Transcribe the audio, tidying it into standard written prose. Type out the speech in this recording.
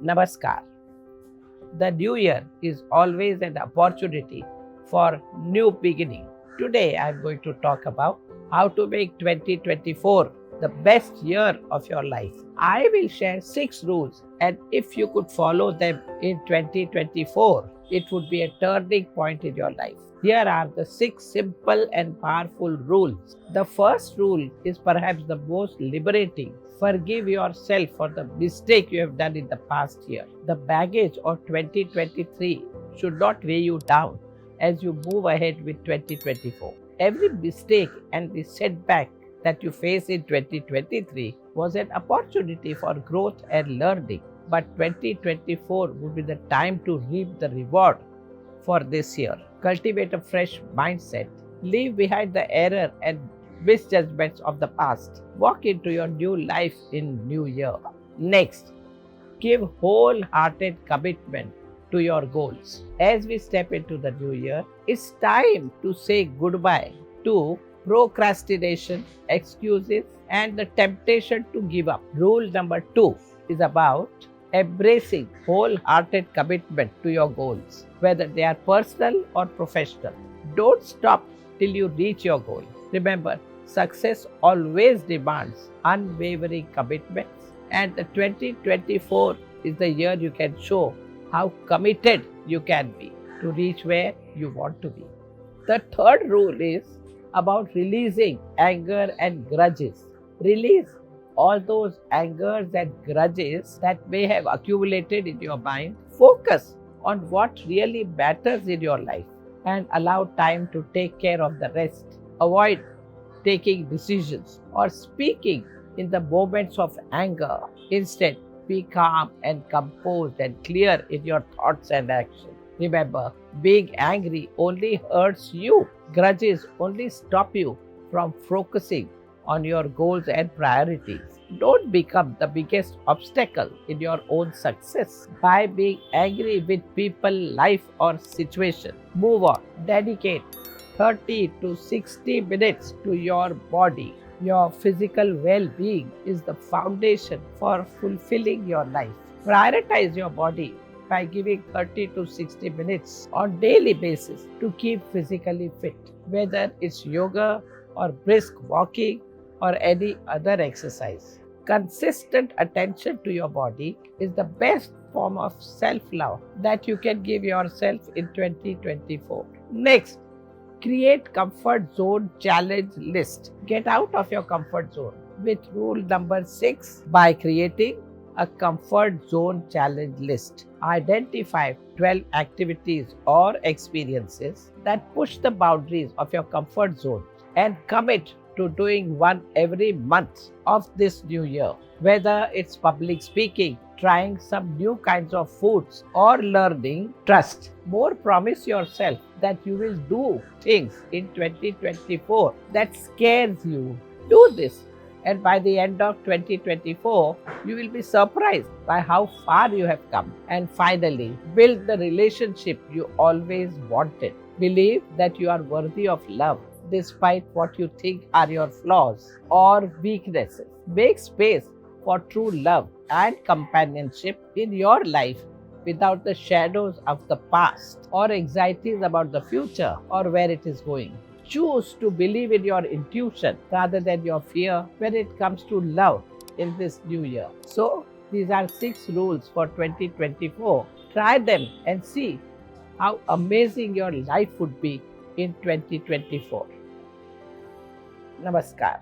Namaskar. The new year is always an opportunity for new beginning. Today I am going to talk about how to make 2024 the best year of your life. I will share 6 rules, and if you could follow them in 2024, it would be a turning point in your life. Here are the 6 simple and powerful rules. The first rule is perhaps the most liberating. Forgive yourself for the mistake you have done in the past year. The baggage of 2023 should not weigh you down as you move ahead with 2024. Every mistake and the setback that you face in 2023 was an opportunity for growth and learning. But 2024 would be the time to reap the reward for this year. Cultivate a fresh mindset. Leave behind the error and misjudgments of the past. Walk into your new life in new year. Next, give wholehearted commitment to your goals. As we step into the new year, it's time to say goodbye to procrastination, excuses, and the temptation to give up. Rule number 2 is about embracing wholehearted commitment to your goals, whether they are personal or professional. Don't stop till you reach your goal. Remember, success always demands unwavering commitments, and the 2024 is the year you can show how committed you can be to reach where you want to be. The third rule is about releasing anger and grudges. Release all those angers and grudges that may have accumulated in your mind. Focus on what really matters in your life and allow time to take care of the rest. Avoid taking decisions or speaking in the moments of anger. Instead, be calm and composed and clear in your thoughts and actions. Remember, being angry only hurts you. Grudges only stop you from focusing on your goals and priorities. Don't become the biggest obstacle in your own success by being angry with people, life, or situation. Move on. Dedicate 30 to 60 minutes to your body. Your physical well-being is the foundation for fulfilling your life. Prioritize your body by giving 30 to 60 minutes on daily basis to keep physically fit, whether it's yoga or brisk walking or any other exercise. Consistent attention to your body is the best form of self-love that you can give yourself in 2024. Next, create comfort zone challenge list. Get out of your comfort zone with rule number 6 by creating a comfort zone challenge list. Identify 12 activities or experiences that push the boundaries of your comfort zone and commit to doing one every month of this new year. Whether it's public speaking, trying some new kinds of foods, or learning, trust. More promise yourself that you will do things in 2024 that scares you. Do this, and by the end of 2024, you will be surprised by how far you have come. And finally, build the relationship you always wanted. Believe that you are worthy of love despite what you think are your flaws or weaknesses. Make space for true love and companionship in your life without the shadows of the past or anxieties about the future or where it is going. Choose to believe in your intuition rather than your fear when it comes to love in this new year. So, these are 6 rules for 2024. Try them and see how amazing your life would be in 2024. Namaskar.